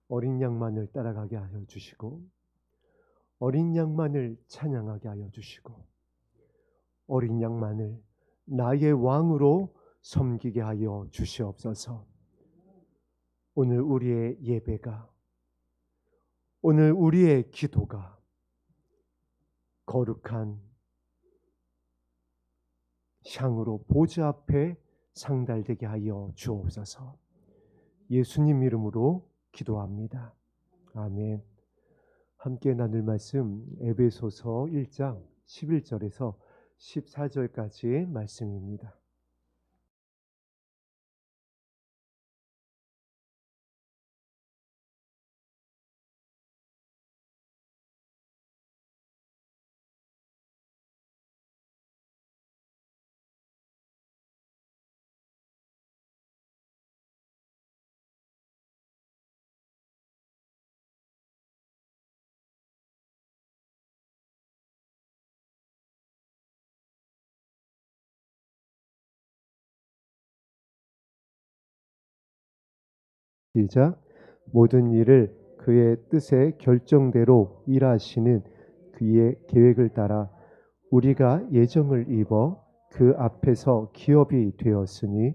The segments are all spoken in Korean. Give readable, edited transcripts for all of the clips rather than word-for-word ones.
어린 양만을 따라가게 하여 주시고 어린 양만을 찬양하게 하여 주시고 어린 양만을 나의 왕으로 섬기게 하여 주시옵소서. 오늘 우리의 예배가, 오늘 우리의 기도가 거룩한 향으로 보좌 앞에 상달되게 하여 주옵소서. 예수님 이름으로 기도합니다. 아멘. 함께 나눌 말씀 에베소서 1장 11절에서 14절까지 말씀입니다. 시작. 모든 일을 그의 뜻의 결정대로 일하시는 그의 계획을 따라 우리가 예정을 입어 그 앞에서 기업이 되었으니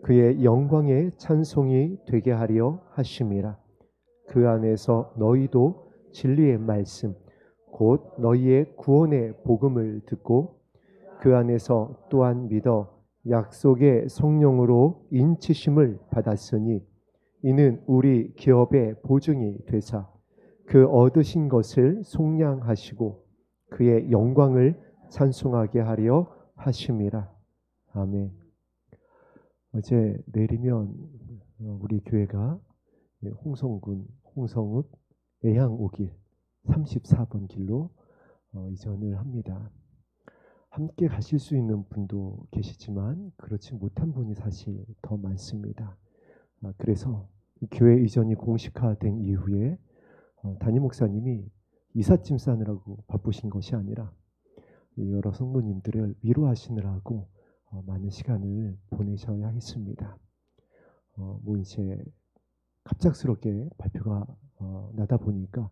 그의 영광의 찬송이 되게 하려 하심이라. 그 안에서 너희도 진리의 말씀 곧 너희의 구원의 복음을 듣고 그 안에서 또한 믿어 약속의 성령으로 인치심을 받았으니 이는 우리 기업의 보증이 되사 그 얻으신 것을 속량하시고 그의 영광을 찬송하게 하려 하심이라. 아멘. 어제 내리면 우리 교회가 홍성군 홍성읍 애향 5길 34번 길로 이전을 합니다. 함께 가실 수 있는 분도 계시지만 그렇지 못한 분이 사실 더 많습니다. 그래서 교회 이전이 공식화된 이후에 담임 목사님이 이삿짐 싸느라고 바쁘신 것이 아니라 여러 성도님들을 위로하시느라고 많은 시간을 보내셔야 했습니다. 뭐 이제 갑작스럽게 발표가 나다 보니까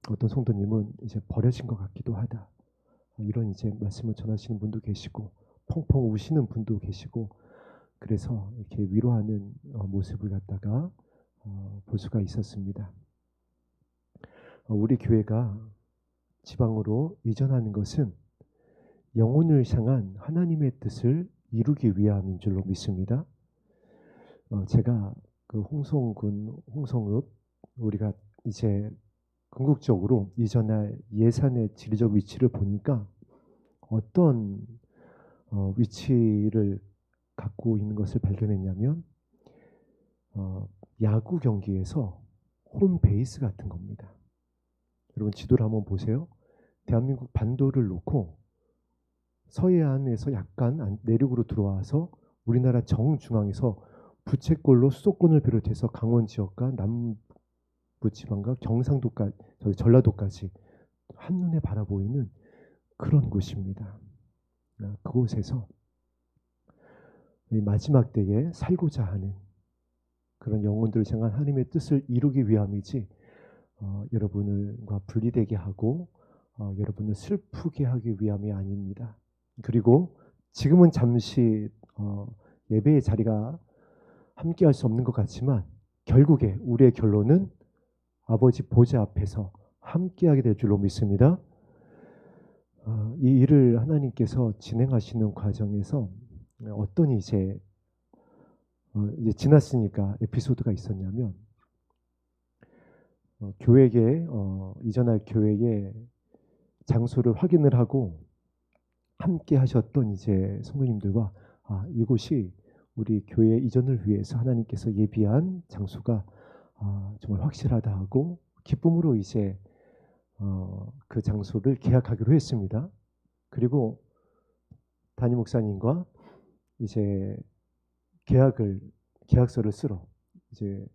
어떤 성도님은 이제 버려진 것 같기도 하다. 이런 이제 말씀을 전하시는 분도 계시고 펑펑 우시는 분도 계시고 그래서 이렇게 위로하는 모습을 갖다가 볼 수가 있었습니다. 우리 교회가 지방으로 이전하는 것은 영혼을 향한 하나님의 뜻을 이루기 위함인 줄로 믿습니다. 제가 그 홍성군 홍성읍 우리가 이제 궁극적으로 이전할 예산의 지리적 위치를 보니까 어떤 위치를 갖고 있는 것을 발견했냐면 야구 경기에서 홈 베이스 같은 겁니다. 여러분 지도를 한번 보세요. 대한민국 반도를 놓고 서해안에서 약간 내륙으로 들어와서 우리나라 정중앙에서 부채꼴로 수도권을 비롯해서 강원 지역과 남부지방과 경상도까지 저기 전라도까지 한눈에 바라보이는 그런 곳입니다. 그곳에서 이 마지막 때에 살고자 하는 그런 영혼들을 향한 하나님의 뜻을 이루기 위함이지 여러분과 분리되게 하고 여러분을 슬프게 하기 위함이 아닙니다. 그리고 지금은 잠시 예배의 자리가 함께할 수 없는 것 같지만 결국에 우리의 결론은 아버지 보좌 앞에서 함께하게 될 줄로 믿습니다. 이 일을 하나님께서 진행하시는 과정에서 어떤 이제 지났으니까 에피소드가 있었냐면 교회에 이전할 교회의 장소를 확인을 하고 함께 하셨던 이제 성도님들과 이곳이 우리 교회 이전을 위해서 하나님께서 예비한 장소가 정말 확실하다 하고 기쁨으로 이제 그 장소를 계약하기로 했습니다. 그리고 담임 목사님과 이제 계약서를 쓰러 이제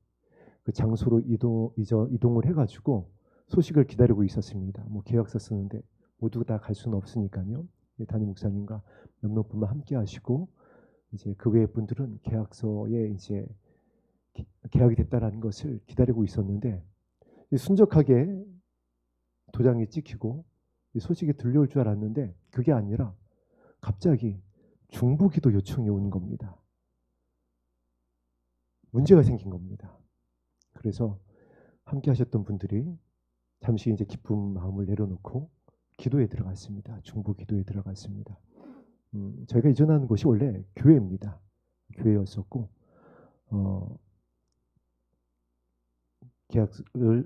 그 장소로 이동을 해가지고 소식을 기다리고 있었습니다. 뭐 계약서 쓰는데 모두 다 갈 수는 없으니까요. 담임 목사님과 몇몇 분만 함께 하시고 이제 그 외의 분들은 계약서에 이제 계약이 됐다라는 것을 기다리고 있었는데 순적하게 도장이 찍히고 소식이 들려올 줄 알았는데 그게 아니라 갑자기 중보기도 요청이 오는 겁니다. 문제가 생긴 겁니다. 그래서 함께 하셨던 분들이 잠시 이제 기쁜 마음을 내려놓고 기도에 들어갔습니다. 중보기도에 들어갔습니다. 저희가 이전하는 곳이 원래 교회입니다. 교회였었고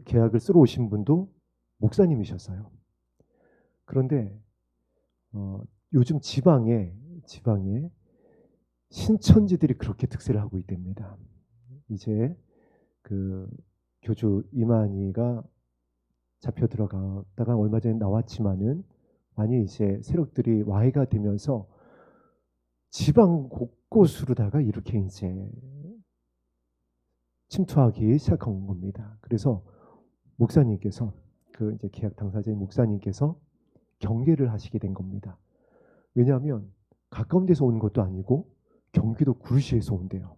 계약을 쓰러 오신 분도 목사님이셨어요. 그런데 요즘 지방에 신천지들이 그렇게 특세를 하고 있답니다. 이제 그 교주 이만희가 잡혀 들어갔다가 얼마 전에 나왔지만은 많이 이제 세력들이 와해가 되면서 지방 곳곳으로다가 이렇게 이제 침투하기 시작한 겁니다. 그래서 목사님께서 그 이제 계약 당사자인 목사님께서 경계를 하시게 된 겁니다. 왜냐하면 가까운 데서 오는 것도 아니고 경기도 구리시에서 온대요.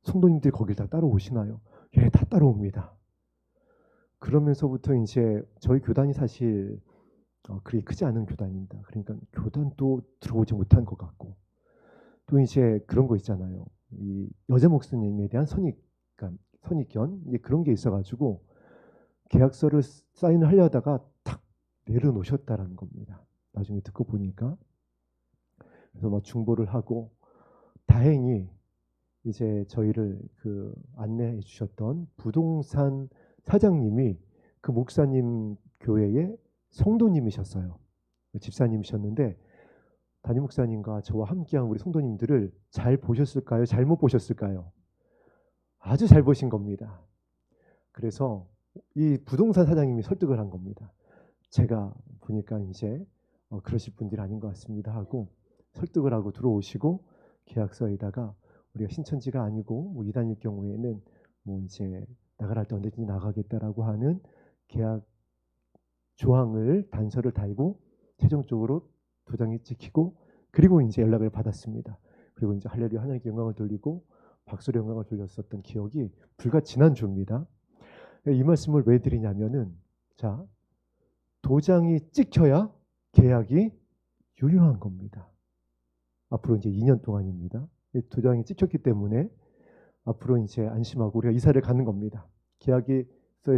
성도님들이 거길 다 따라오시나요? 예, 다 따라옵니다. 그러면서부터 이제 저희 교단이 사실 그리 크지 않은 교단입니다. 그러니까 교단도 들어오지 못한 것 같고 또 이제 그런 거 있잖아요. 이 여자 목사님에 대한 선입견 그런 게 있어가지고 계약서를 사인을 하려다가 탁 내려놓으셨다라는 겁니다. 나중에 듣고 보니까. 그래서 막 중보를 하고 다행히 이제 저희를 그 안내해 주셨던 부동산 사장님이 그 목사님 교회의 성도님이셨어요. 집사님이셨는데 담임 목사님과 저와 함께한 우리 성도님들을 잘 보셨을까요? 잘못 보셨을까요? 아주 잘 보신 겁니다. 그래서 이 부동산 사장님이 설득을 한 겁니다. 제가 보니까 이제 그러실 분들이 아닌 것 같습니다 하고 설득을 하고 들어오시고 계약서에다가 우리가 신천지가 아니고 뭐 이단일 경우에는 뭐 이제 나가랄 때 언제든지 나가겠다라고 하는 계약 조항을 단서를 달고 최종적으로 도장이 찍히고 그리고 이제 연락을 받았습니다. 그리고 이제 할렐루야 하나님께 영광을 돌리고 박수로 영광을 돌렸었던 기억이 불과 지난주입니다. 이 말씀을 왜 드리냐면은 자 도장이 찍혀야 계약이 유효한 겁니다. 앞으로 이제 2년 동안입니다. 도장이 찍혔기 때문에 앞으로 이제 안심하고 우리가 이사를 가는 겁니다. 계약서에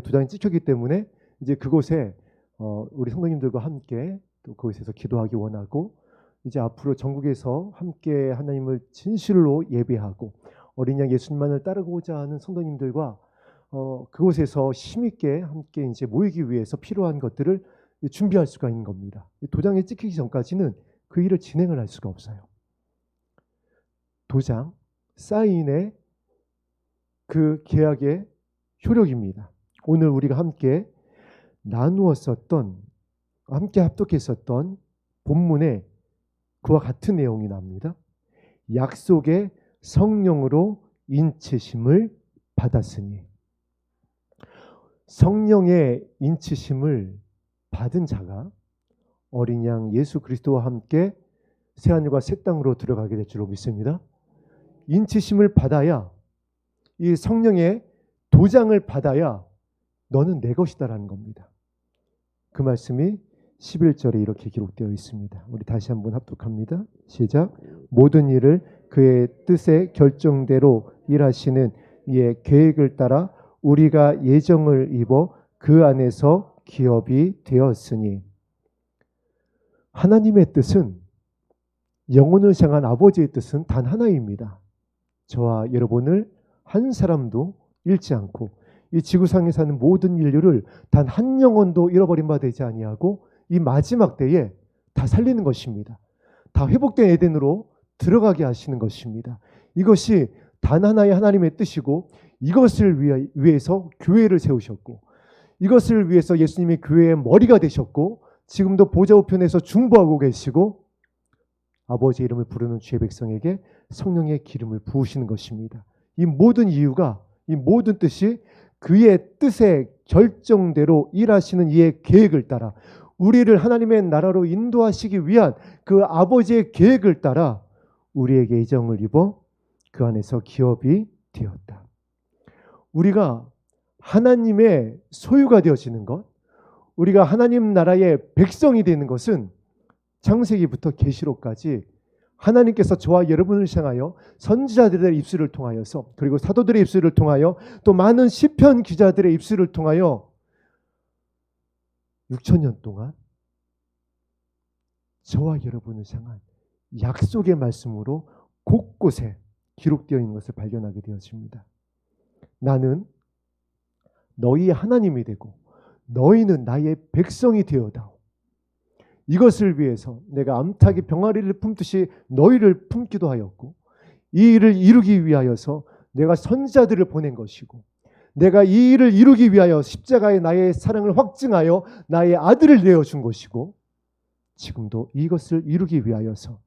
도장이 찍혔기 때문에 이제 그곳에 우리 성도님들과 함께 또 그곳에서 기도하기 원하고 이제 앞으로 전국에서 함께 하나님을 진실로 예배하고 어린 양 예수님만을 따르고자 하는 성도님들과 그곳에서 힘있게 함께 이제 모이기 위해서 필요한 것들을 준비할 수가 있는 겁니다. 도장이 찍히기 전까지는 그 일을 진행을 할 수가 없어요. 도장, 사인의 그 계약의 효력입니다. 오늘 우리가 함께 나누었었던 함께 합독했었던 본문에 그와 같은 내용이 나옵니다. 약속의 성령으로 인치심을 받았으니 성령의 인치심을 받은 자가 어린 양 예수 그리스도와 함께 새하늘과 새 땅으로 들어가게 될 줄로 믿습니다. 인치심을 받아야 이 성령의 도장을 받아야 너는 내 것이다라는 겁니다. 그 말씀이 11절에 이렇게 기록되어 있습니다. 우리 다시 한번 합독합니다. 시작. 모든 일을 그의 뜻의 결정대로 일하시는 이의 계획을 따라 우리가 예정을 입어 그 안에서 기업이 되었으니 하나님의 뜻은 영혼을 향한 아버지의 뜻은 단 하나입니다. 저와 여러분을 한 사람도 잃지 않고 이 지구상에 사는 모든 인류를 단 한 영혼도 잃어버린 바 되지 아니하고 이 마지막 때에 다 살리는 것입니다. 다 회복된 에덴으로 들어가게 하시는 것입니다. 이것이 단 하나의 하나님의 뜻이고 이것을 위해서 교회를 세우셨고 이것을 위해서 예수님이 교회의 머리가 되셨고 지금도 보좌 우편에서 중보하고 계시고 아버지의 이름을 부르는 주의 백성에게 성령의 기름을 부으시는 것입니다. 이 모든 이유가 이 모든 뜻이 그의 뜻의 결정대로 일하시는 이의 계획을 따라 우리를 하나님의 나라로 인도하시기 위한 그 아버지의 계획을 따라 우리에게 이정을 입어 그 안에서 기업이 되었다. 우리가 하나님의 소유가 되어지는 것, 우리가 하나님 나라의 백성이 되는 것은 창세기부터 계시록까지 하나님께서 저와 여러분을 향하여 선지자들의 입술을 통하여서, 그리고 사도들의 입술을 통하여, 또 많은 시편 기자들의 입술을 통하여 6,000년 동안 저와 여러분을 향한 약속의 말씀으로 곳곳에 기록되어 있는 것을 발견하게 되어집니다. 나는 너희의 하나님이 되고 너희는 나의 백성이 되어다오. 이것을 위해서 내가 암탉이 병아리를 품듯이 너희를 품기도 하였고, 이 일을 이루기 위하여서 내가 선지자들을 보낸 것이고, 내가 이 일을 이루기 위하여 십자가에 나의 사랑을 확증하여 나의 아들을 내어준 것이고, 지금도 이것을 이루기 위하여서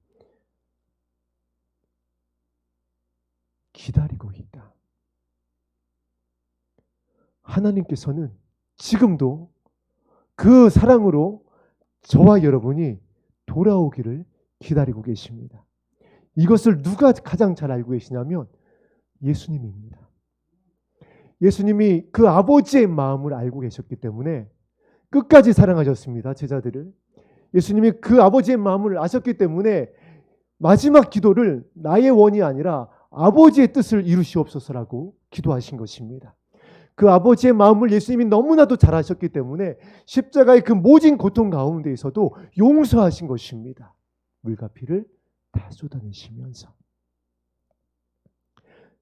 기다리고 있다. 하나님께서는 지금도 그 사랑으로 저와 여러분이 돌아오기를 기다리고 계십니다. 이것을 누가 가장 잘 알고 계시냐면 예수님입니다. 예수님이 그 아버지의 마음을 알고 계셨기 때문에 끝까지 사랑하셨습니다. 제자들을. 예수님이 그 아버지의 마음을 아셨기 때문에 마지막 기도를 나의 원이 아니라 아버지의 뜻을 이루시옵소서라고 기도하신 것입니다. 그 아버지의 마음을 예수님이 너무나도 잘 아셨기 때문에 십자가의 그 모진 고통 가운데에서도 용서하신 것입니다. 물과 피를 다 쏟아내시면서.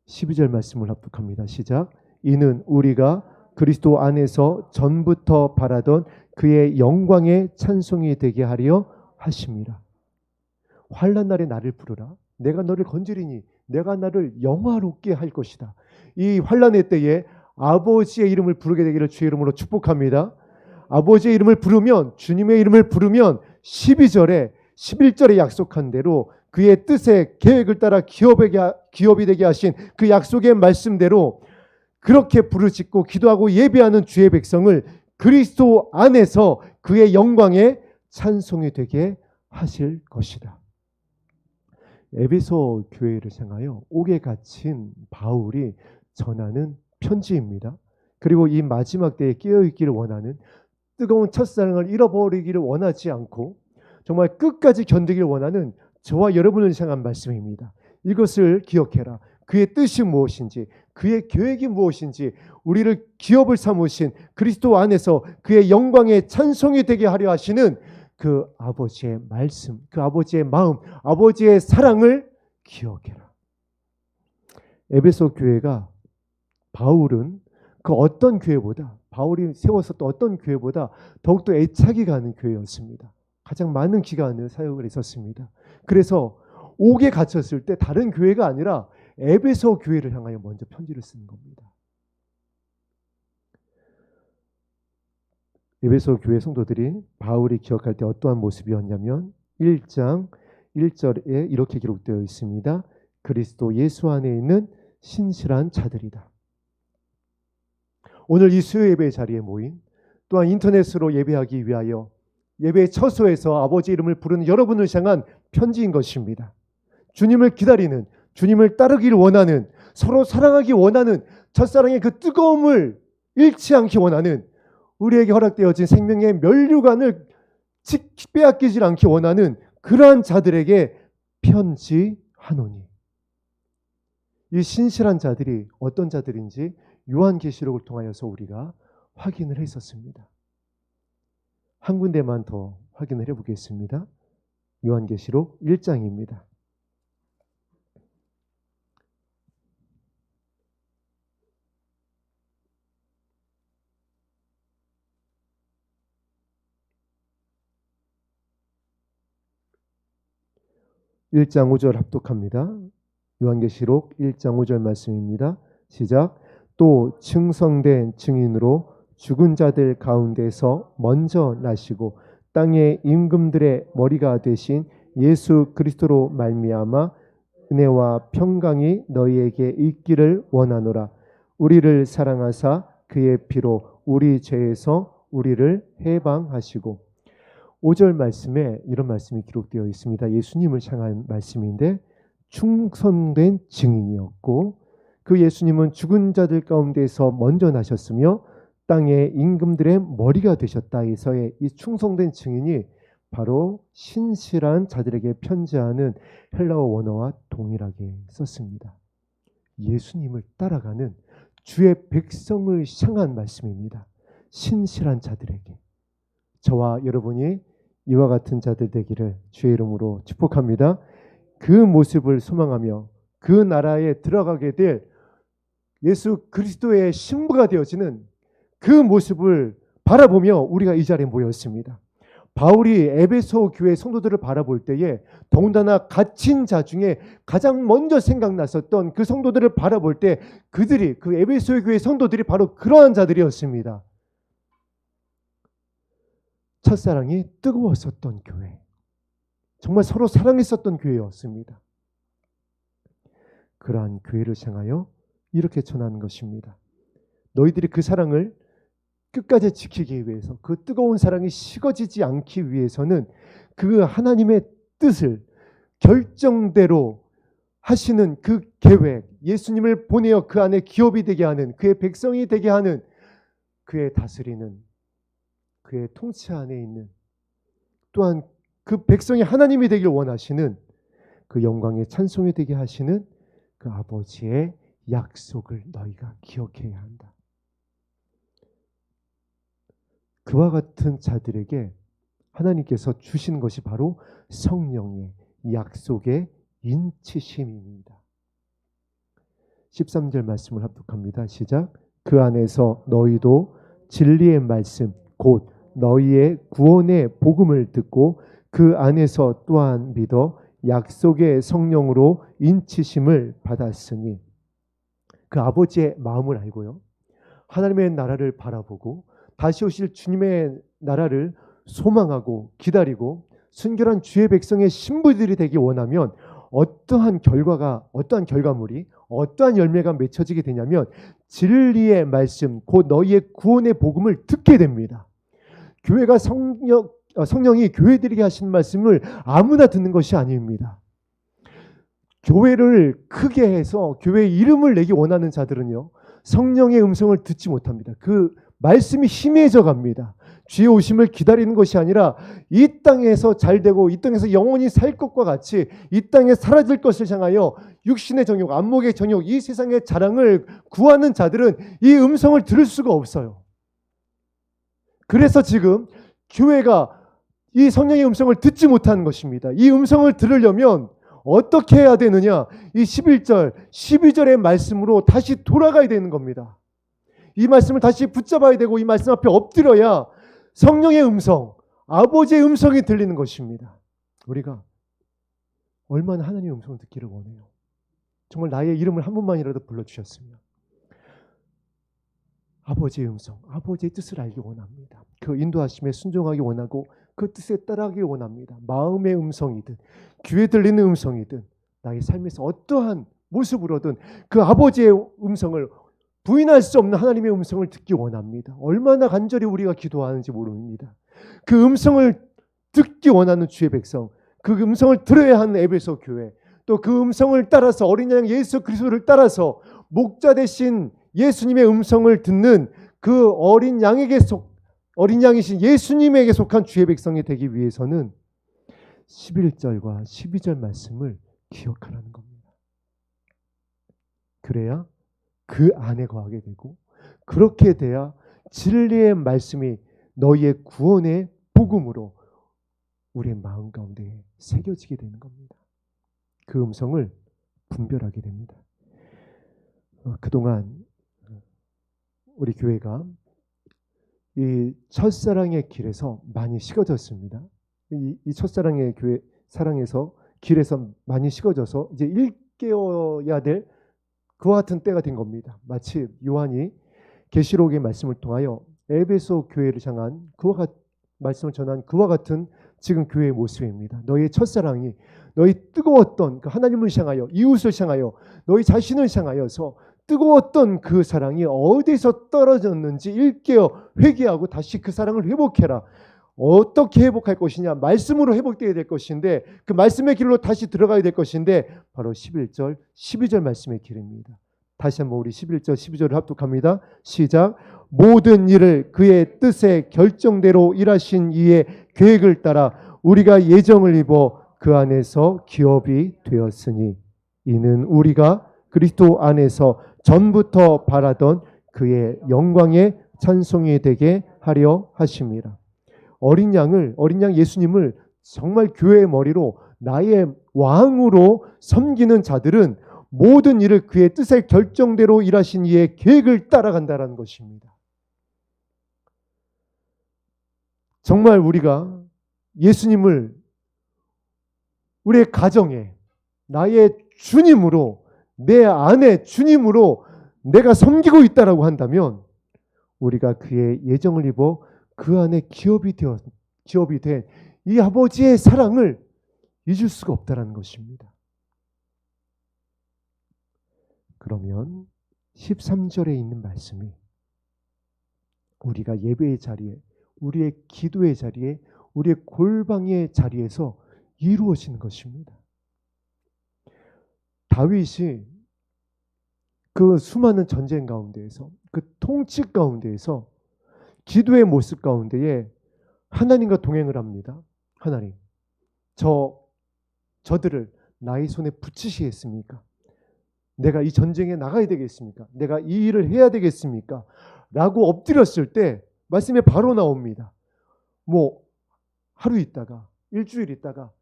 12절 말씀을 합독합니다. 시작. 이는 우리가 그리스도 안에서 전부터 바라던 그의 영광의 찬송이 되게 하려 하심이라. 환난 날에 나를 부르라. 내가 너를 건지리니 내가 나를 영화롭게 할 것이다. 이 환난의 때에 아버지의 이름을 부르게 되기를 주의 이름으로 축복합니다. 아버지의 이름을 부르면, 주님의 이름을 부르면 12절에 11절에 약속한 대로 그의 뜻의 계획을 따라 기업이 되게 하신 그 약속의 말씀대로 그렇게 부르짖고 기도하고 예배하는 주의 백성을 그리스도 안에서 그의 영광의 찬송이 되게 하실 것이다. 에베소 교회를 향하여 옥에 갇힌 바울이 전하는 편지입니다. 그리고 이 마지막 때에 깨어있기를 원하는, 뜨거운 첫사랑을 잃어버리기를 원하지 않고 정말 끝까지 견디기를 원하는 저와 여러분을 향한 말씀입니다. 이것을 기억해라. 그의 뜻이 무엇인지, 그의 계획이 무엇인지, 우리를 기업을 삼으신 그리스도 안에서 그의 영광의 찬송이 되게 하려 하시는 그 아버지의 말씀, 그 아버지의 마음, 아버지의 사랑을 기억해라. 에베소 교회가, 바울은 그 어떤 교회보다, 바울이 세웠었던 어떤 교회보다 더욱더 애착이 가는 교회였습니다. 가장 많은 기간을 사역을 했었습니다. 그래서 옥에 갇혔을 때 다른 교회가 아니라 에베소 교회를 향하여 먼저 편지를 쓰는 겁니다. 에베소 교회 성도들이 바울이 기억할 때 어떠한 모습이었냐면 1장 1절에 이렇게 기록되어 있습니다. 그리스도 예수 안에 있는 신실한 자들이다. 오늘 이 수요 예배 자리에 모인, 또한 인터넷으로 예배하기 위하여 예배의 처소에서 아버지 이름을 부르는 여러분을 향한 편지인 것입니다. 주님을 기다리는, 주님을 따르기를 원하는, 서로 사랑하기 원하는, 첫사랑의 그 뜨거움을 잃지 않기 원하는, 우리에게 허락되어진 생명의 면류관을 빼앗기지 않기 원하는 그러한 자들에게 편지하노니. 이 신실한 자들이 어떤 자들인지 요한계시록을 통하여서 우리가 확인을 했었습니다. 한 군데만 더 확인을 해보겠습니다. 요한계시록 1장입니다. (1장 5절) 합독합니다. 요한계시록 1장 5절 말씀입니다. 시작. 또 충성된 증인으로 죽은 자들 가운데서 먼저 나시고 땅의 임금들의 머리가 되신 예수 그리스도로 말미암아 은혜와 평강이 너희에게 있기를 원하노라. 우리를 사랑하사 그의 피로 우리 죄에서 우리를 해방하시고. 5절 말씀에 이런 말씀이 기록되어 있습니다. 예수님을 향한 말씀인데 충성된 증인이었고 그 예수님은 죽은 자들 가운데서 먼저 나셨으며 땅의 임금들의 머리가 되셨다에서의 이 충성된 증인이 바로 신실한 자들에게 편지하는 헬라어 원어와 동일하게 썼습니다. 예수님을 따라가는 주의 백성을 향한 말씀입니다. 신실한 자들에게. 저와 여러분이 이와 같은 자들 되기를 주의 이름으로 축복합니다. 그 모습을 소망하며 그 나라에 들어가게 될 예수 그리스도의 신부가 되어지는 그 모습을 바라보며 우리가 이 자리에 모였습니다. 바울이 에베소 교회 성도들을 바라볼 때에 더군다나 갇힌 자 중에 가장 먼저 생각났었던 그 성도들을 바라볼 때 그들이 그 에베소 교회 성도들이 바로 그러한 자들이었습니다. 첫사랑이 뜨거웠었던 교회, 정말 서로 사랑했었던 교회였습니다. 그러한 교회를 향하여 이렇게 전하는 것입니다. 너희들이 그 사랑을 끝까지 지키기 위해서, 그 뜨거운 사랑이 식어지지 않기 위해서는 그 하나님의 뜻을 결정대로 하시는 그 계획, 예수님을 보내어 그 안에 기업이 되게 하는, 그의 백성이 되게 하는, 그의 다스리는, 그의 통치 안에 있는, 또한 그 백성이 하나님이 되길 원하시는, 그 영광의 찬송이 되게 하시는 그 아버지의 약속을 너희가 기억해야 한다. 그와 같은 자들에게 하나님께서 주신 것이 바로 성령의 약속의 인치심입니다. 13절 말씀을 합독합니다. 시작. 그 안에서 너희도 진리의 말씀 곧 너희의 구원의 복음을 듣고 그 안에서 또한 믿어 약속의 성령으로 인치심을 받았으니, 그 아버지의 마음을 알고요, 하나님의 나라를 바라보고 다시 오실 주님의 나라를 소망하고 기다리고 순결한 주의 백성의 신부들이 되기 원하면 어떠한 결과물이, 어떠한 열매가 맺혀지게 되냐면 진리의 말씀 곧 너희의 구원의 복음을 듣게 됩니다. 교회가 성령이 교회들에게 하신 말씀을 아무나 듣는 것이 아닙니다. 교회를 크게 해서 교회의 이름을 내기 원하는 자들은요, 성령의 음성을 듣지 못합니다. 그 말씀이 희미해져 갑니다. 주의 오심을 기다리는 것이 아니라 이 땅에서 잘되고 이 땅에서 영원히 살 것과 같이 이 땅에 사라질 것을 향하여 육신의 정욕, 안목의 정욕, 이 세상의 자랑을 구하는 자들은 이 음성을 들을 수가 없어요. 그래서 지금 교회가 이 성령의 음성을 듣지 못하는 것입니다. 이 음성을 들으려면 어떻게 해야 되느냐? 이 11절, 12절의 말씀으로 다시 돌아가야 되는 겁니다. 이 말씀을 다시 붙잡아야 되고 이 말씀 앞에 엎드려야 성령의 음성, 아버지의 음성이 들리는 것입니다. 우리가 얼마나 하나님의 음성을 듣기를 원해요. 정말 나의 이름을 한 번만이라도 불러주셨으면 아버지의 음성, 아버지의 뜻을 알기 원합니다. 그 인도하심에 순종하기 원하고 그 뜻에 따라가기 원합니다. 마음의 음성이든 귀에 들리는 음성이든 나의 삶에서 어떠한 모습으로든 그 아버지의 음성을, 부인할 수 없는 하나님의 음성을 듣기 원합니다. 얼마나 간절히 우리가 기도하는지 모릅니다. 그 음성을 듣기 원하는 주의 백성, 그 음성을 들어야 하는 에베소 교회, 또 그 음성을 따라서 어린 양 예수 그리스도를 따라서 목자 대신 예수님의 음성을 듣는 그 어린 양이신 예수님에게 속한 주의 백성이 되기 위해서는 11절과 12절 말씀을 기억하라는 겁니다. 그래야 그 안에 거하게 되고, 그렇게 돼야 진리의 말씀이 너희의 구원의 복음으로 우리의 마음 가운데 새겨지게 되는 겁니다. 그 음성을 분별하게 됩니다. 그동안 우리 교회가 이 첫사랑의 길에서 많이 식어졌습니다. 이 첫사랑의 교회 사랑에서 길에서 많이 식어져서 이제 일깨워야 될 그와 같은 때가 된 겁니다. 마치 요한이 계시록의 말씀을 통하여 에베소 교회를 향한 말씀을 전한 그와 같은 지금 교회의 모습입니다. 너희의 첫사랑이, 너희 뜨거웠던 그 하나님을 향하여, 이웃을 향하여, 너희 자신을 향하여서 뜨거웠던 그 사랑이 어디서 떨어졌는지 일깨어 회개하고 다시 그 사랑을 회복해라. 어떻게 회복할 것이냐? 말씀으로 회복되어야 될 것인데 그 말씀의 길로 다시 들어가야 될 것인데 바로 11절, 12절 말씀의 길입니다. 다시 한번 우리 11절, 12절을 합독합니다. 시작. 모든 일을 그의 뜻의 결정대로 일하신 이의 계획을 따라 우리가 예정을 입어 그 안에서 기업이 되었으니 이는 우리가 그리스도 안에서 전부터 바라던 그의 영광의 찬송이 되게 하려 하심이라. 어린 양 예수님을 정말 교회의 머리로 나의 왕으로 섬기는 자들은 모든 일을 그의 뜻의 결정대로 일하신 이의 계획을 따라간다는 것입니다. 정말 우리가 예수님을 우리의 가정에 나의 주님으로, 내 안에 주님으로 내가 섬기고 있다라고 한다면 우리가 그의 예정을 입어 그 안에 기업이 된 이 아버지의 사랑을 잊을 수가 없다는 것입니다. 그러면 13절에 있는 말씀이 우리가 예배의 자리에, 우리의 기도의 자리에, 우리의 골방의 자리에서 이루어지는 것입니다. 다윗이 그 수많은 전쟁 가운데에서, 그 통치 가운데에서 기도의 모습 가운데에 하나님과 동행을 합니다. 하나님, 저들을 나의 손에 붙이시겠습니까? 내가 이 전쟁에 나가야 되겠습니까? 내가 이 일을 해야 되겠습니까? 라고 엎드렸을 때 말씀에 바로 나옵니다. 뭐 하루 있다가, 일주일 있다가,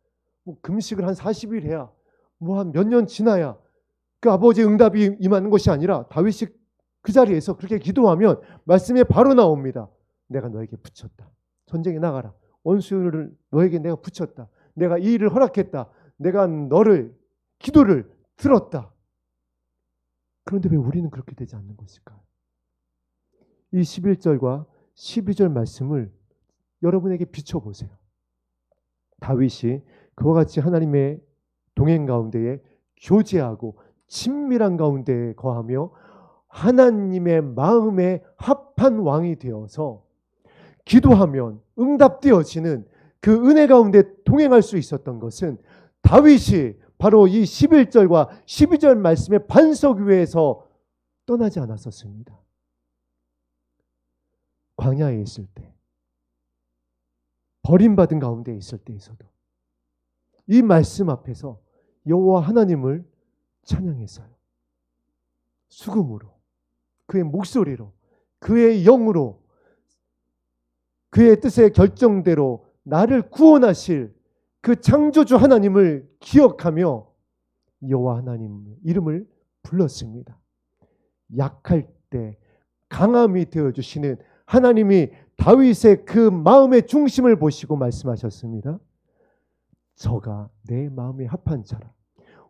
뭐 금식을 한 40일 해야, 뭐 한 몇 년 지나야 그 아버지의 응답이 임하는 것이 아니라 다윗이 그 자리에서 그렇게 기도하면 말씀에 바로 나옵니다. 내가 너에게 붙였다. 전쟁에 나가라. 원수를 너에게 내가 붙였다. 내가 이 일을 허락했다. 내가 너를 기도를 들었다. 그런데 왜 우리는 그렇게 되지 않는 것일까요? 이 11절과 12절 말씀을 여러분에게 비춰보세요. 다윗이 그와 같이 하나님의 동행 가운데에 교제하고 친밀한 가운데에 거하며 하나님의 마음에 합한 왕이 되어서 기도하면 응답되어지는 그 은혜 가운데 동행할 수 있었던 것은 다윗이 바로 이 11절과 12절 말씀의 반석 위에서 떠나지 않았었습니다. 광야에 있을 때, 버림받은 가운데 있을 때에서도 이 말씀 앞에서 여호와 하나님을 찬양했어요. 수금으로, 그의 목소리로, 그의 영으로, 그의 뜻의 결정대로 나를 구원하실 그 창조주 하나님을 기억하며 여호와 하나님 이름을 불렀습니다. 약할 때 강함이 되어주시는 하나님이 다윗의 그 마음의 중심을 보시고 말씀하셨습니다. 저가 내 마음에 합한 자라.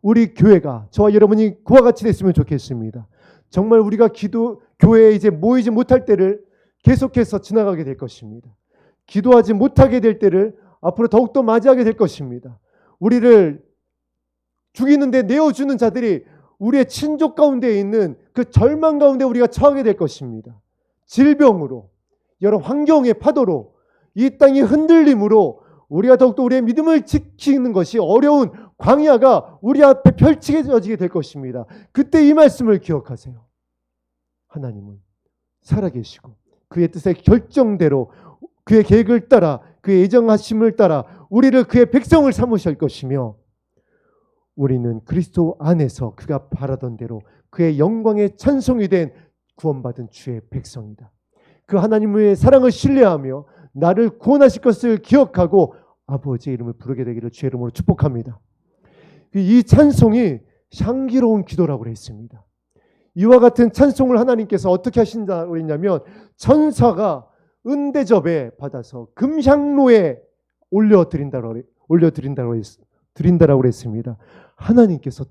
우리 교회가, 저와 여러분이 그와 같이 됐으면 좋겠습니다. 정말 우리가 교회에 이제 모이지 못할 때를 계속해서 지나가게 될 것입니다. 기도하지 못하게 될 때를 앞으로 더욱더 맞이하게 될 것입니다. 우리를 죽이는데 내어주는 자들이 우리의 친족 가운데 있는 그 절망 가운데 우리가 처하게 될 것입니다. 질병으로, 여러 환경의 파도로, 이 땅의 흔들림으로 우리가 더욱더 우리의 믿음을 지키는 것이 어려운 광야가 우리 앞에 펼쳐지게 될 것입니다. 그때 이 말씀을 기억하세요. 하나님은 살아계시고 그의 뜻의 결정대로 그의 계획을 따라 그의 예정하심을 따라 우리를 그의 백성을 삼으실 것이며 우리는 그리스도 안에서 그가 바라던 대로 그의 영광의 찬송이 된 구원받은 주의 백성이다. 그 하나님의 사랑을 신뢰하며 나를 구원하실 것을 기억하고 아버지의 이름을 부르게 되기를 주의 이름으로 축복합니다. 이 찬송이 향기로운 기도라고 했습니다. 이와 같은 찬송을 하나님께서 어떻게 하신다고 했냐면 천사가 은대접에 받아서 금향로에 올려드린다고 했습니다. 하나님께서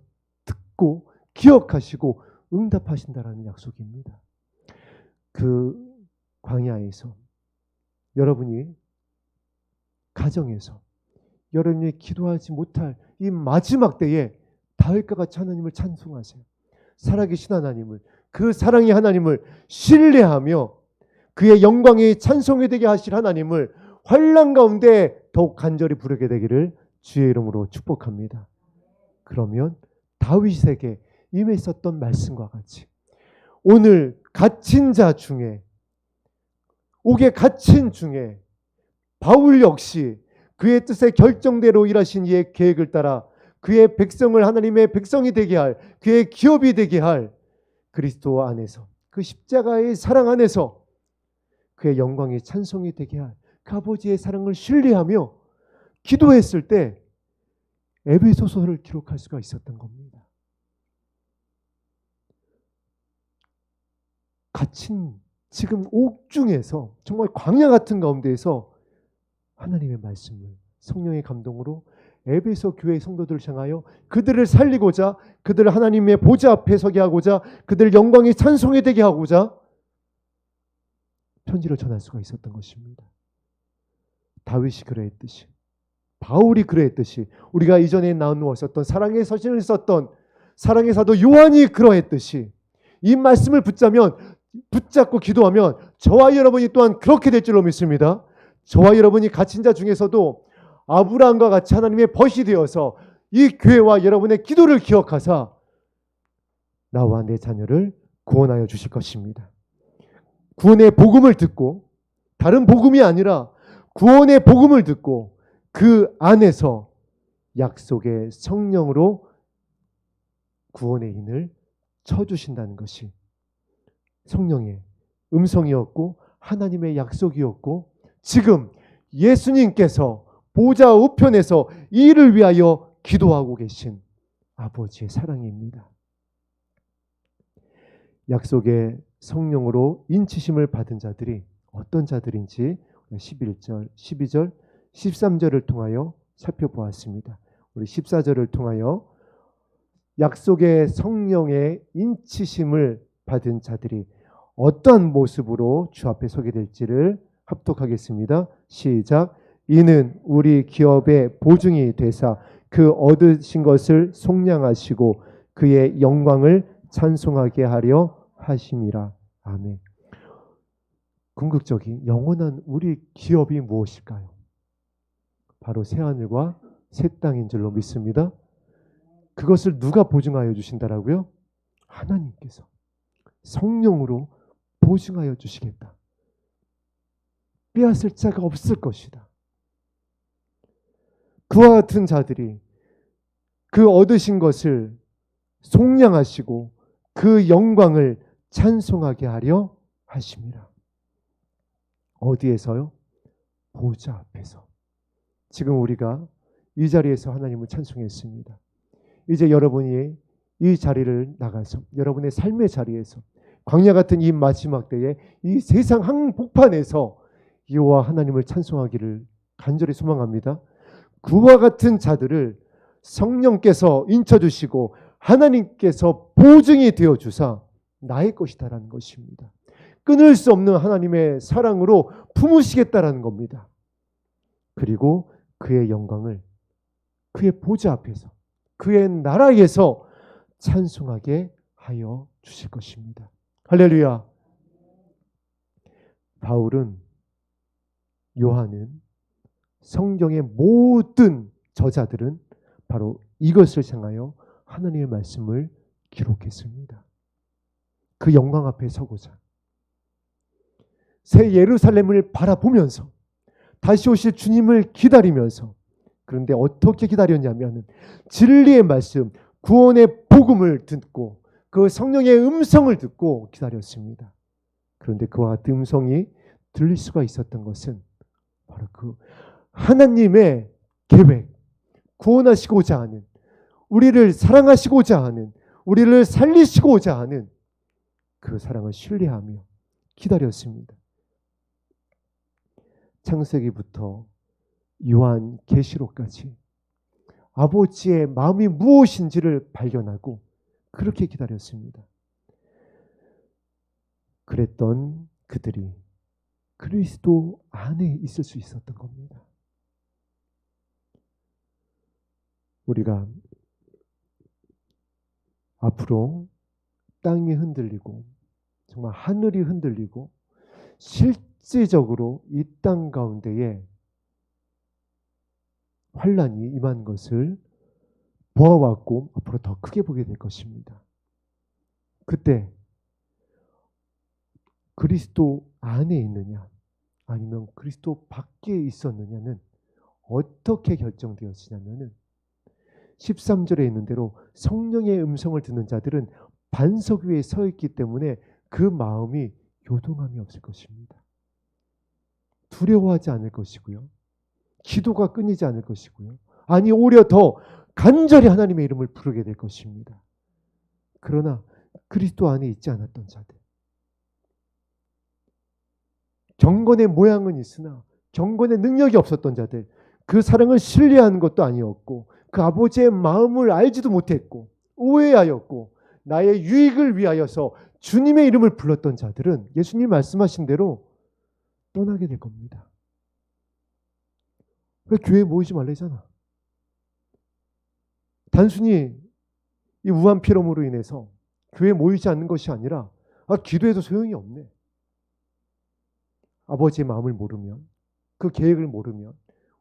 듣고 기억하시고 응답하신다라는 약속입니다. 그 광야에서 여러분이 가정에서 여러분이 기도하지 못할 이 마지막 때에 다윗과 같이 하나님을 찬송하세요. 살아계신 하나님을, 그 사랑의 하나님을 신뢰하며 그의 영광이 찬송이 되게 하실 하나님을 환난 가운데 더욱 간절히 부르게 되기를 주의 이름으로 축복합니다. 그러면 다윗에게 임했었던 말씀과 같이 오늘 갇힌 자 중에, 옥에 갇힌 중에 바울 역시 그의 뜻의 결정대로 일하신 이의 계획을 따라 그의 백성을 하나님의 백성이 되게 할, 그의 기업이 되게 할 그리스도 안에서, 그 십자가의 사랑 안에서 그의 영광이 찬송이 되게 할 그 아버지의 사랑을 신뢰하며 기도했을 때 에베소서를 기록할 수가 있었던 겁니다. 갇힌 지금 옥중에서, 정말 광야 같은 가운데에서 하나님의 말씀을 성령의 감동으로 에베소 교회의 성도들을 향하여 그들을 살리고자, 그들을 하나님의 보좌 앞에 서게 하고자, 그들 영광이 찬송이 되게 하고자 편지를 전할 수가 있었던 것입니다. 다윗이 그러했듯이, 바울이 그러했듯이, 우리가 이전에 나누었었던 사랑의 서신을 썼던 사랑의 사도 요한이 그러했듯이 이 말씀을 붙잡고 기도하면 저와 여러분이 또한 그렇게 될 줄로 믿습니다. 저와 여러분이 갇힌 자 중에서도 아브라함과 같이 하나님의 벗이 되어서 이 교회와 여러분의 기도를 기억하사 나와 내 자녀를 구원하여 주실 것입니다. 구원의 복음을 듣고, 다른 복음이 아니라 구원의 복음을 듣고 그 안에서 약속의 성령으로 구원의 인을 쳐주신다는 것이 성령의 음성이었고 하나님의 약속이었고, 지금 예수님께서 보좌 우편에서 이 일을 위하여 기도하고 계신 아버지의 사랑입니다. 약속의 성령으로 인치심을 받은 자들이 어떤 자들인지 11절, 12절, 13절을 통하여 살펴보았습니다. 우리 14절을 통하여 약속의 성령의 인치심을 받은 자들이 어떠한 모습으로 주 앞에 서게 될지를 합독하겠습니다. 시작. 이는 우리 기업의 보증이 되사 그 얻으신 것을 속량하시고 그의 영광을 찬송하게 하려 하심이라. 아멘. 궁극적인 영원한 우리 기업이 무엇일까요? 바로 새하늘과 새 땅인 줄로 믿습니다. 그것을 누가 보증하여 주신다라고요? 하나님께서 성령으로 보증하여 주시겠다. 빼앗을 자가 없을 것이다. 그와 같은 자들이 그 얻으신 것을 속량하시고 그 영광을 찬송하게 하려 하심이라. 어디에서요? 보좌 앞에서. 지금 우리가 이 자리에서 하나님을 찬송했습니다. 이제 여러분이 이 자리를 나가서 여러분의 삶의 자리에서 광야 같은 이 마지막 때에 이 세상 한복판에서 여호와 하나님을 찬송하기를 간절히 소망합니다. 그와 같은 자들을 성령께서 인쳐주시고 하나님께서 보증이 되어주사 나의 것이다라는 것입니다. 끊을 수 없는 하나님의 사랑으로 품으시겠다라는 겁니다. 그리고 그의 영광을 그의 보좌 앞에서 그의 나라에서 찬송하게 하여 주실 것입니다. 할렐루야. 바울은, 요한은, 성경의 모든 저자들은 바로 이것을 향하여 하나님의 말씀을 기록했습니다. 그 영광 앞에 서고자 새 예루살렘을 바라보면서 다시 오실 주님을 기다리면서, 그런데 어떻게 기다렸냐면 진리의 말씀, 구원의 복음을 듣고 그 성령의 음성을 듣고 기다렸습니다. 그런데 그와 같은 음성이 들릴 수가 있었던 것은 바로 그 하나님의 계획, 구원하시고자 하는, 우리를 사랑하시고자 하는, 우리를 살리시고자 하는 그 사랑을 신뢰하며 기다렸습니다. 창세기부터 요한계시록까지 아버지의 마음이 무엇인지를 발견하고 그렇게 기다렸습니다. 그랬던 그들이 그리스도 안에 있을 수 있었던 겁니다. 우리가 앞으로 땅이 흔들리고 정말 하늘이 흔들리고 실제적으로 이 땅 가운데에 환란이 임한 것을 보아왔고 앞으로 더 크게 보게 될 것입니다. 그때 그리스도 안에 있느냐 아니면 그리스도 밖에 있었느냐는 어떻게 결정되었으냐면은 13절에 있는 대로 성령의 음성을 듣는 자들은 반석 위에 서 있기 때문에 그 마음이 요동함이 없을 것입니다. 두려워하지 않을 것이고요. 기도가 끊이지 않을 것이고요. 아니 오히려 더 간절히 하나님의 이름을 부르게 될 것입니다. 그러나 그리스도 안에 있지 않았던 자들, 경건의 모양은 있으나 경건의 능력이 없었던 자들, 그 사랑을 신뢰하는 것도 아니었고 그 아버지의 마음을 알지도 못했고 오해하였고 나의 유익을 위하여서 주님의 이름을 불렀던 자들은 예수님 말씀하신 대로 떠나게 될 겁니다. 왜 교회에 모이지 말래잖아. 단순히 이 우한 피렴으로 인해서 교회에 모이지 않는 것이 아니라 기도해도 소용이 없네. 아버지의 마음을 모르면, 그 계획을 모르면,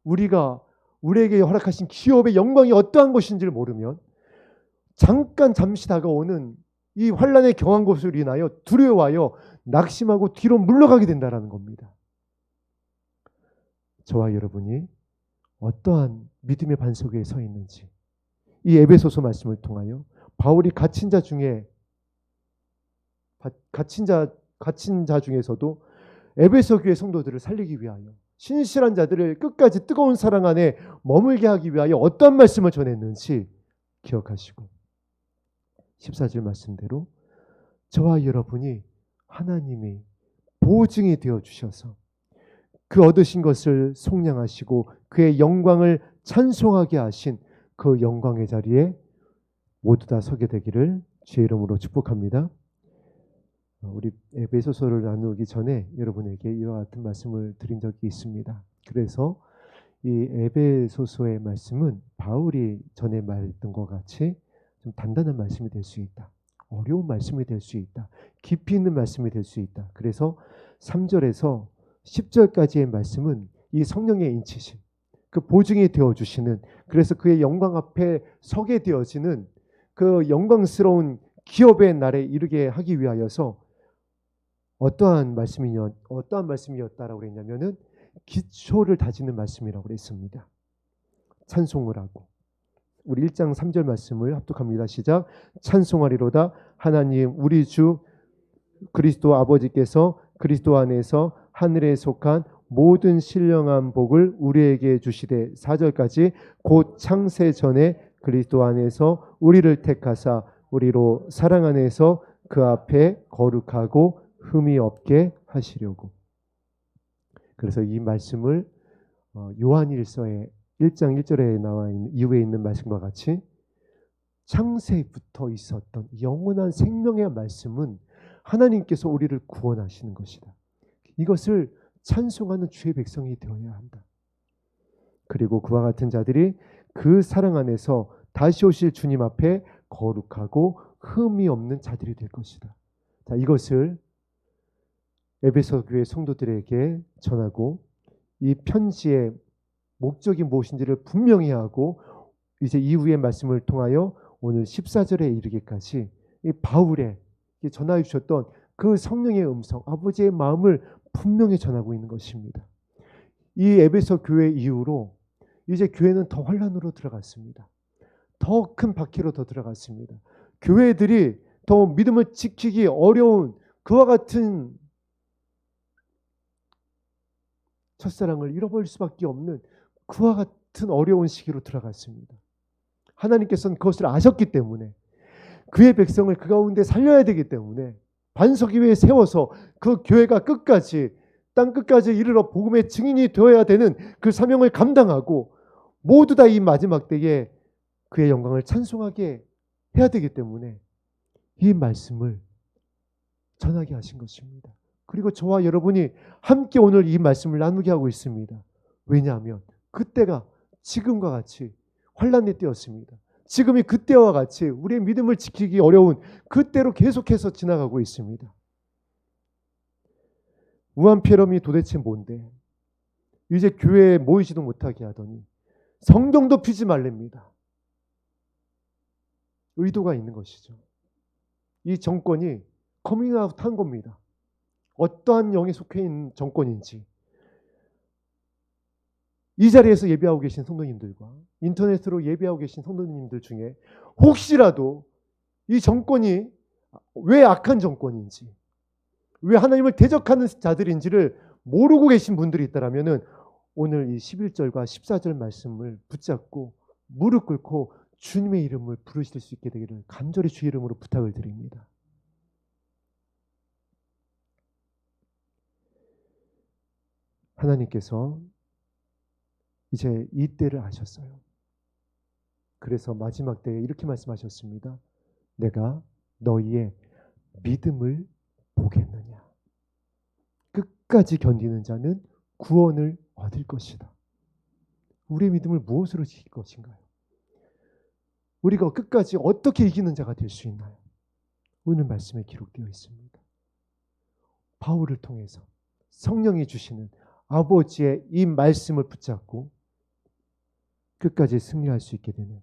우리에게 허락하신 기업의 영광이 어떠한 것인지를 모르면 잠시 다가오는 이 환란에 경한 것을 인하여 두려워하여 낙심하고 뒤로 물러가게 된다는 겁니다. 저와 여러분이 어떠한 믿음의 반석 위에 서 있는지 이 에베소서 말씀을 통하여 바울이 갇힌 자 중에서도 에베소 교회 성도들을 살리기 위하여 신실한 자들을 끝까지 뜨거운 사랑 안에 머물게 하기 위하여 어떠한 말씀을 전했는지 기억하시고 14절 말씀대로 저와 여러분이 하나님이 보증이 되어 주셔서 그 얻으신 것을 속량하시고 그의 영광을 찬송하게 하신 그 영광의 자리에 모두 다 서게 되기를 주의 이름으로 축복합니다. 우리 에베소서를 나누기 전에 여러분에게 이와 같은 말씀을 드린 적이 있습니다. 그래서 이 에베소서의 말씀은 바울이 전에 말했던 것 같이 좀 단단한 말씀이 될 수 있다. 어려운 말씀이 될 수 있다. 깊이 있는 말씀이 될 수 있다. 그래서 3절에서 10절까지의 말씀은 이 성령의 인치심, 그 보증이 되어주시는, 그래서 그의 영광 앞에 서게 되어지는 그 영광스러운 기업의 날에 이르게 하기 위하여서 어떠한 말씀이었다라고 그랬냐면은 기초를 다지는 말씀이라고 그랬습니다. 찬송을 하고 우리 1장 3절 말씀을 합독합니다. 시작. 찬송하리로다 하나님 우리 주 그리스도 아버지께서 그리스도 안에서 하늘에 속한 모든 신령한 복을 우리에게 주시되 4절까지 곧 창세 전에 그리스도 안에서 우리를 택하사 우리로 사랑 안에서 그 앞에 거룩하고 흠이 없게 하시려고. 그래서 이 말씀을 요한일서의 1장 1절에 나와 있는 이후에 있는 말씀과 같이 창세부터 있었던 영원한 생명의 말씀은 하나님께서 우리를 구원하시는 것이다. 이것을 찬송하는 주의 백성이 되어야 한다. 그리고 그와 같은 자들이 그 사랑 안에서 다시 오실 주님 앞에 거룩하고 흠이 없는 자들이 될 것이다. 자, 이것을 에베소 교회 성도들에게 전하고 이 편지의 목적이 무엇인지를 분명히 하고 이제 이후의 말씀을 통하여 오늘 14절에 이르기까지 이 바울의 전하여 주셨던 그 성령의 음성, 아버지의 마음을 분명히 전하고 있는 것입니다. 이 에베소 교회 이후로 이제 교회는 더 환란으로 들어갔습니다. 더 큰 박해로 더 들어갔습니다. 교회들이 더 믿음을 지키기 어려운 그와 같은 첫사랑을 잃어버릴 수밖에 없는 그와 같은 어려운 시기로 들어갔습니다. 하나님께서는 그것을 아셨기 때문에 그의 백성을 그 가운데 살려야 되기 때문에 반석 위에 세워서 그 교회가 끝까지 땅 끝까지 이르러 복음의 증인이 되어야 되는 그 사명을 감당하고 모두 다 이 마지막 때에 그의 영광을 찬송하게 해야 되기 때문에 이 말씀을 전하게 하신 것입니다. 그리고 저와 여러분이 함께 오늘 이 말씀을 나누게 하고 있습니다. 왜냐하면 그때가 지금과 같이 환란의 때였습니다. 지금이 그때와 같이 우리의 믿음을 지키기 어려운 그때로 계속해서 지나가고 있습니다. 우한 폐렴이 도대체 뭔데? 이제 교회에 모이지도 못하게 하더니 성경도 피지 말랍니다. 의도가 있는 것이죠. 이 정권이 커밍아웃 한 겁니다. 어떠한 영에 속해 있는 정권인지. 이 자리에서 예배하고 계신 성도님들과 인터넷으로 예배하고 계신 성도님들 중에 혹시라도 이 정권이 왜 악한 정권인지, 왜 하나님을 대적하는 자들인지를 모르고 계신 분들이 있다면 오늘 이 11절과 14절 말씀을 붙잡고 무릎 꿇고 주님의 이름을 부르실 수 있게 되기를 간절히 주의 이름으로 부탁을 드립니다. 하나님께서 이제 이 때를 아셨어요. 그래서 마지막 때에 이렇게 말씀하셨습니다. 내가 너희의 믿음을 보겠느냐. 끝까지 견디는 자는 구원을 얻을 것이다. 우리의 믿음을 무엇으로 지킬 것인가요? 우리가 끝까지 어떻게 이기는 자가 될 수 있나요? 오늘 말씀에 기록되어 있습니다. 바울을 통해서 성령이 주시는 아버지의 이 말씀을 붙잡고 끝까지 승리할 수 있게 되는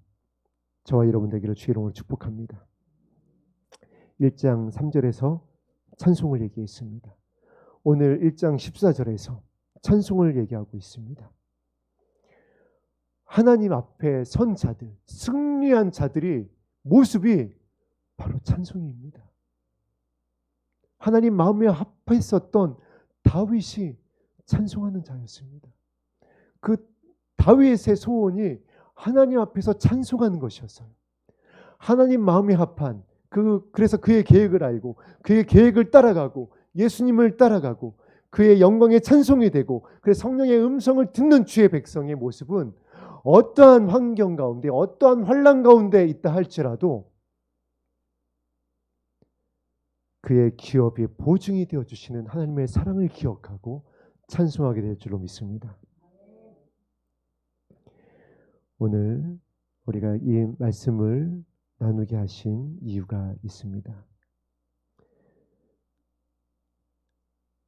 저와 여러분 되기를 주의 이름으로 축복합니다. 1장 3절에서 찬송을 얘기했습니다. 오늘 1장 14절에서 찬송을 얘기하고 있습니다. 하나님 앞에 선 자들, 승리한 자들이 모습이 바로 찬송입니다. 하나님 마음에 합했었던 다윗이 찬송하는 자였습니다. 그 다윗의 소원이 하나님 앞에서 찬송하는 것이었어요. 하나님 마음에 합한 그래서 그의 계획을 알고 그의 계획을 따라가고 예수님을 따라가고 그의 영광에 찬송이 되고 그래서 성령의 음성을 듣는 주의 백성의 모습은 어떠한 환경 가운데 어떠한 환난 가운데 있다 할지라도 그의 기업이 보증이 되어주시는 하나님의 사랑을 기억하고 찬송하게 될 줄로 믿습니다. 오늘 우리가 이 말씀을 나누게 하신 이유가 있습니다.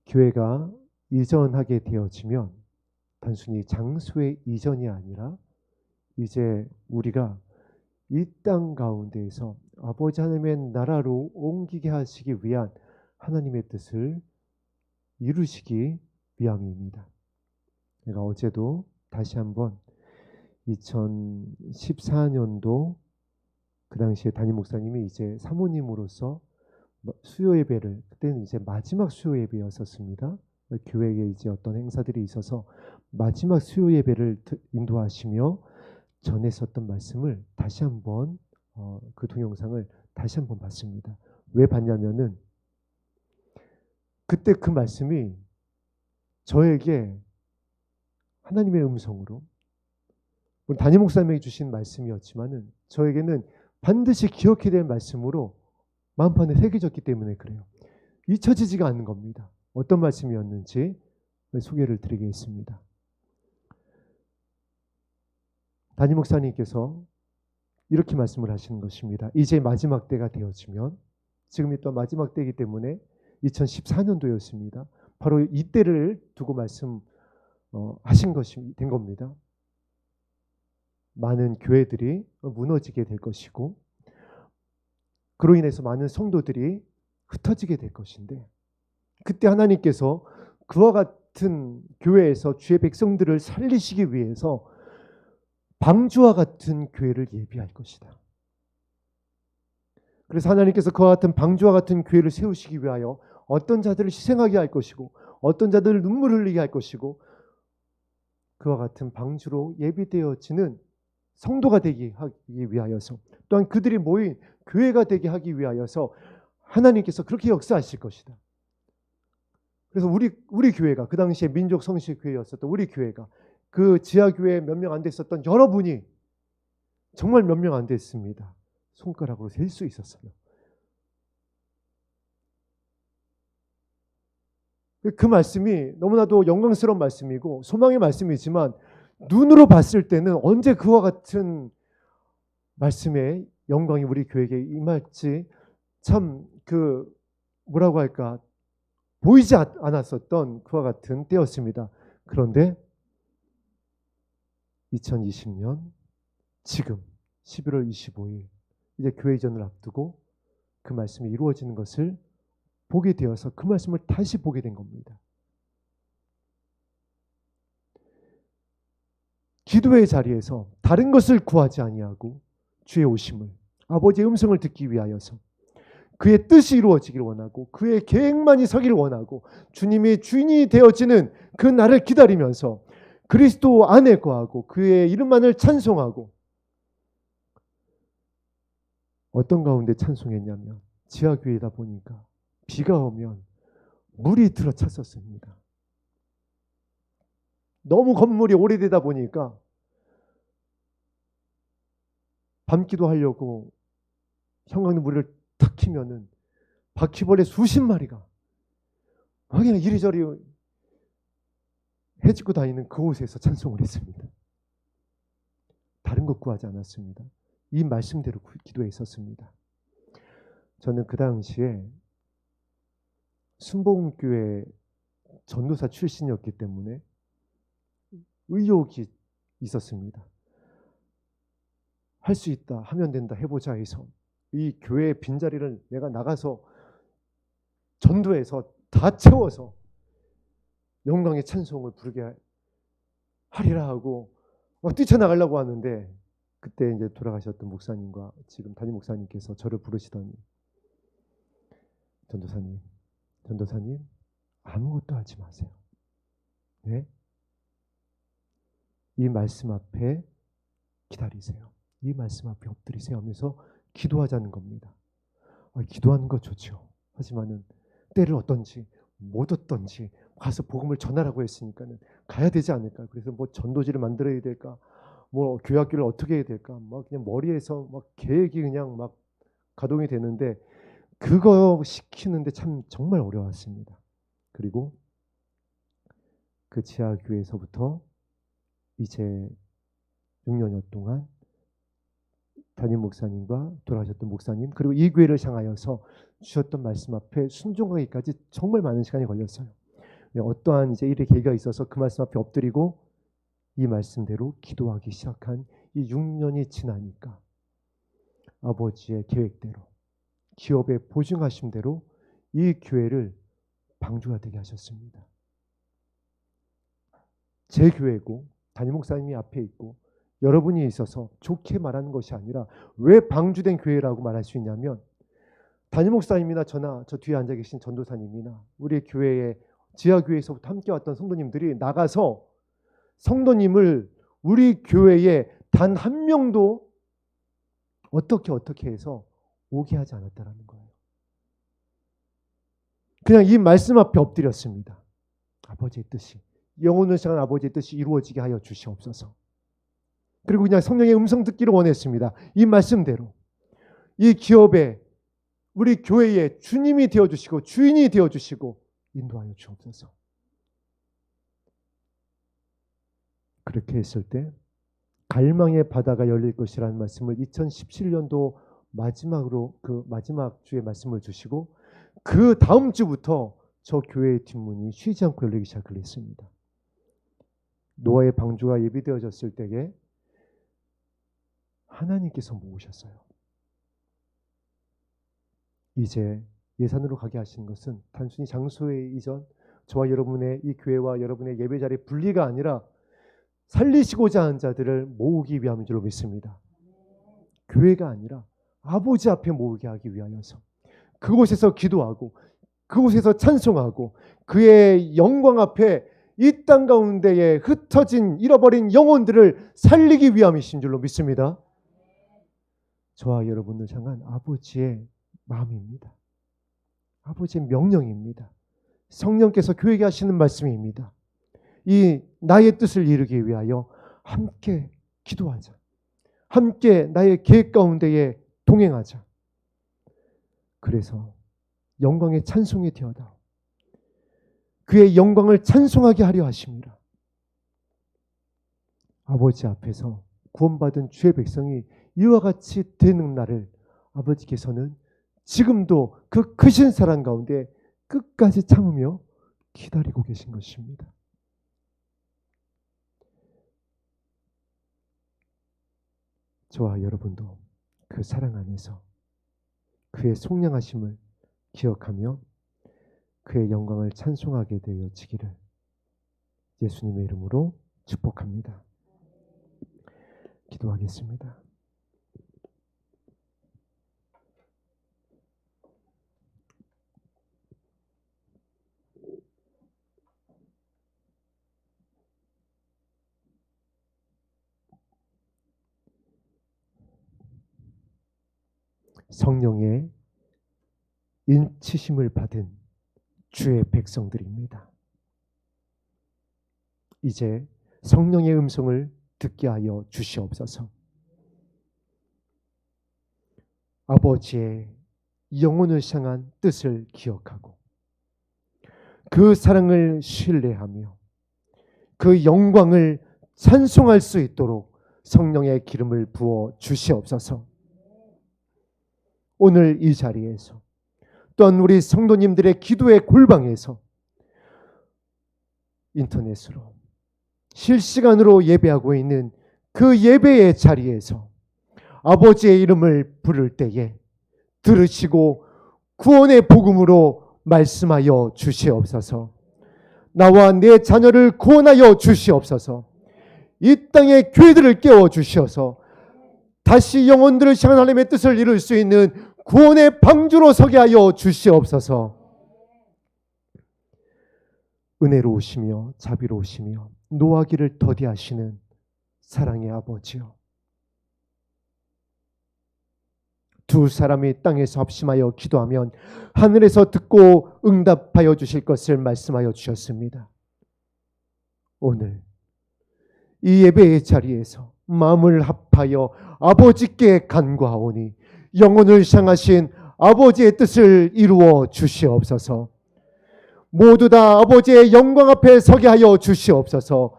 교회가 이전하게 되어지면 단순히 장소의 이전이 아니라 이제 우리가 이 땅 가운데에서 아버지 하나님의 나라로 옮기게 하시기 위한 하나님의 뜻을 이루시기 위함입니다. 제가 어제도 다시 한번 2014년도 그 당시에 담임 목사님이 이제 사모님으로서 수요 예배를 그때는 이제 마지막 수요 예배였었습니다. 교회에 이제 어떤 행사들이 있어서 마지막 수요 예배를 인도하시며 전했었던 말씀을 다시 한번 그 동영상을 다시 한번 봤습니다. 왜 봤냐면은 그때 그 말씀이 저에게 하나님의 음성으로 우리 담임 목사님에게 주신 말씀이었지만은 저에게는 반드시 기억해야 될 말씀으로 마음판에 새겨졌기 때문에 그래요. 잊혀지지가 않는 겁니다. 어떤 말씀이었는지 소개를 드리겠습니다. 담임 목사님께서 이렇게 말씀을 하시는 것입니다. 이제 마지막 때가 되어지면 지금이 또 마지막 때이기 때문에 2014년도였습니다. 바로 이때를 두고 말씀하신 것이 된 겁니다. 많은 교회들이 무너지게 될 것이고 그로 인해서 많은 성도들이 흩어지게 될 것인데 그때 하나님께서 그와 같은 교회에서 주의 백성들을 살리시기 위해서 방주와 같은 교회를 예비할 것이다. 그래서 하나님께서 그와 같은 방주와 같은 교회를 세우시기 위하여 어떤 자들을 희생하게 할 것이고 어떤 자들을 눈물을 흘리게 할 것이고 그와 같은 방주로 예비되어지는 성도가 되게 하기 위하여서 또한 그들이 모인 교회가 되게 하기 위하여서 하나님께서 그렇게 역사하실 것이다. 그래서 우리 교회가 그 당시에 민족 성실 교회였었던 우리 교회가 그 지하교회 몇 명 안 됐었던 여러분이 정말 몇 명 안 됐습니다. 손가락으로 셀 수 있었어요. 그 말씀이 너무나도 영광스러운 말씀이고 소망의 말씀이지만 눈으로 봤을 때는 언제 그와 같은 말씀의 영광이 우리 교회에게 임할지 참 뭐라고 할까 보이지 않았었던 그와 같은 때였습니다. 그런데 2020년 지금 11월 25일 이제 교회 이전을 앞두고 그 말씀이 이루어지는 것을 보게 되어서 그 말씀을 다시 보게 된 겁니다. 기도의 자리에서 다른 것을 구하지 아니하고 주의 오심을, 아버지의 음성을 듣기 위하여서 그의 뜻이 이루어지기를 원하고 그의 계획만이 서기를 원하고 주님이 주인이 되어지는 그 날을 기다리면서 그리스도 안에 거하고 그의 이름만을 찬송하고, 어떤 가운데 찬송했냐면 지하교회다 보니까 비가 오면 물이 들어찼었습니다. 너무 건물이 오래되다 보니까 밤기도 하려고 형광물을 탁 키면은 바퀴벌레 수십 마리가 그냥 이리저리 헤집고 다니는 그곳에서 찬송을 했습니다. 다른 것 구하지 않았습니다. 이 말씀대로 기도했었습니다. 저는 그 당시에 순복음교회 전도사 출신이었기 때문에 의욕이 있었습니다. 할 수 있다, 하면 된다, 해보자 해서 이 교회 빈자리를 내가 나가서 전도해서 다 채워서 영광의 찬송을 부르게 하리라 하고 뛰쳐나가려고 하는데, 그때 이제 돌아가셨던 목사님과 지금 담임 목사님께서 저를 부르시더니 전도사님 아무것도 하지 마세요. 네? 이 말씀 앞에 기다리세요. 이 말씀 앞에 엎드리세요 하면서 기도하자는 겁니다. 기도하는 거 좋죠. 하지만은 때를 얻던지 못 얻던지 가서 복음을 전하라고 했으니까는 가야 되지 않을까. 그래서 뭐 전도지를 만들어야 될까, 뭐 교회학교를 어떻게 해야 될까, 막 그냥 머리에서 막 계획이 그냥 막 가동이 되는데 그거 시키는데 참 정말 어려웠습니다. 그리고 그 지하교회에서부터 이제 6년여 동안 담임 목사님과 돌아가셨던 목사님, 그리고 이 교회를 향하여서 주셨던 말씀 앞에 순종하기까지 정말 많은 시간이 걸렸어요. 어떠한 이제 일의 계기가 있어서 그 말씀 앞에 엎드리고 이 말씀대로 기도하기 시작한 이 6년이 지나니까 아버지의 계획대로, 기업의 보증하심대로 이 교회를 방주가 되게 하셨습니다. 제 교회고 담임 목사님이 앞에 있고 여러분이 있어서 좋게 말하는 것이 아니라 왜 방주된 교회라고 말할 수 있냐면, 담임 목사님이나 저나 저 뒤에 앉아 계신 전도사님이나 우리 교회의 지하교회에서부터 함께 왔던 성도님들이 나가서 성도님을 우리 교회에 단 한 명도 어떻게 해서 오게 하지 않았다라는 거예요. 그냥 이 말씀 앞에 엎드렸습니다. 아버지의 뜻이, 영혼을 향한 아버지의 뜻이 이루어지게 하여 주시옵소서. 그리고 그냥 성령의 음성 듣기를 원했습니다. 이 말씀대로 이 기업에, 우리 교회에 주님이 되어주시고 주인이 되어주시고 인도하여 주옵소서. 그렇게 했을 때 갈망의 바다가 열릴 것이라는 말씀을 2017년도 마지막으로 그 마지막 주에 말씀을 주시고 그 다음 주부터 저 교회의 뒷문이 쉬지 않고 열리기 시작을 했습니다. 노아의 방주가 예비되어졌을 때에 하나님께서 모으셨어요. 이제 예산으로 가게 하신 것은 단순히 장소의 이전, 저와 여러분의 이 교회와 여러분의 예배자리의 분리가 아니라 살리시고자 하는 자들을 모으기 위함인 줄로 믿습니다. 교회가 아니라 아버지 앞에 모으게 하기 위하여서 그곳에서 기도하고 그곳에서 찬송하고 그의 영광 앞에 이 땅 가운데에 흩어진 잃어버린 영혼들을 살리기 위함이신 줄로 믿습니다. 저와 여러분을 향한 아버지의 마음입니다. 아버지의 명령입니다. 성령께서 교회에게 하시는 말씀입니다. 이 나의 뜻을 이루기 위하여 함께 기도하자. 함께 나의 계획 가운데에 동행하자. 그래서 영광의 찬송이 되어다. 그의 영광을 찬송하게 하려 하십니다. 아버지 앞에서 구원받은 주의 백성이 이와 같이 되는 날을 아버지께서는 지금도 그 크신 사랑 가운데 끝까지 참으며 기다리고 계신 것입니다. 저와 여러분도 그 사랑 안에서 그의 속량하심을 기억하며 그의 영광을 찬송하게 되어지기를 예수님의 이름으로 축복합니다. 기도하겠습니다. 성령의 인치심을 받은 주의 백성들입니다. 이제 성령의 음성을 듣게 하여 주시옵소서. 아버지의 영혼을 향한 뜻을 기억하고 그 사랑을 신뢰하며 그 영광을 찬송할 수 있도록 성령의 기름을 부어 주시옵소서. 오늘 이 자리에서 또한 우리 성도님들의 기도의 골방에서 인터넷으로 실시간으로 예배하고 있는 그 예배의 자리에서 아버지의 이름을 부를 때에 들으시고 구원의 복음으로 말씀하여 주시옵소서. 나와 내 자녀를 구원하여 주시옵소서. 이 땅의 교회들을 깨워 주시어서 다시 영혼들을 향한 하나님의 뜻을 이룰 수 있는 구원의 방주로 서게 하여 주시옵소서. 은혜로우시며 자비로우시며 노하기를 더디하시는 사랑의 아버지요, 두 사람이 땅에서 합심하여 기도하면 하늘에서 듣고 응답하여 주실 것을 말씀하여 주셨습니다. 오늘 이 예배의 자리에서 마음을 합하여 아버지께 간구하오니 영혼을 향하신 아버지의 뜻을 이루어 주시옵소서. 모두 다 아버지의 영광 앞에 서게 하여 주시옵소서.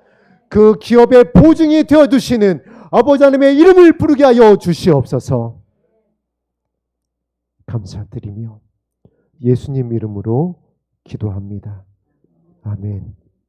그 기업의 보증이 되어주시는 아버지 하나님의 이름을 부르게 하여 주시옵소서. 감사드리며 예수님 이름으로 기도합니다. 아멘.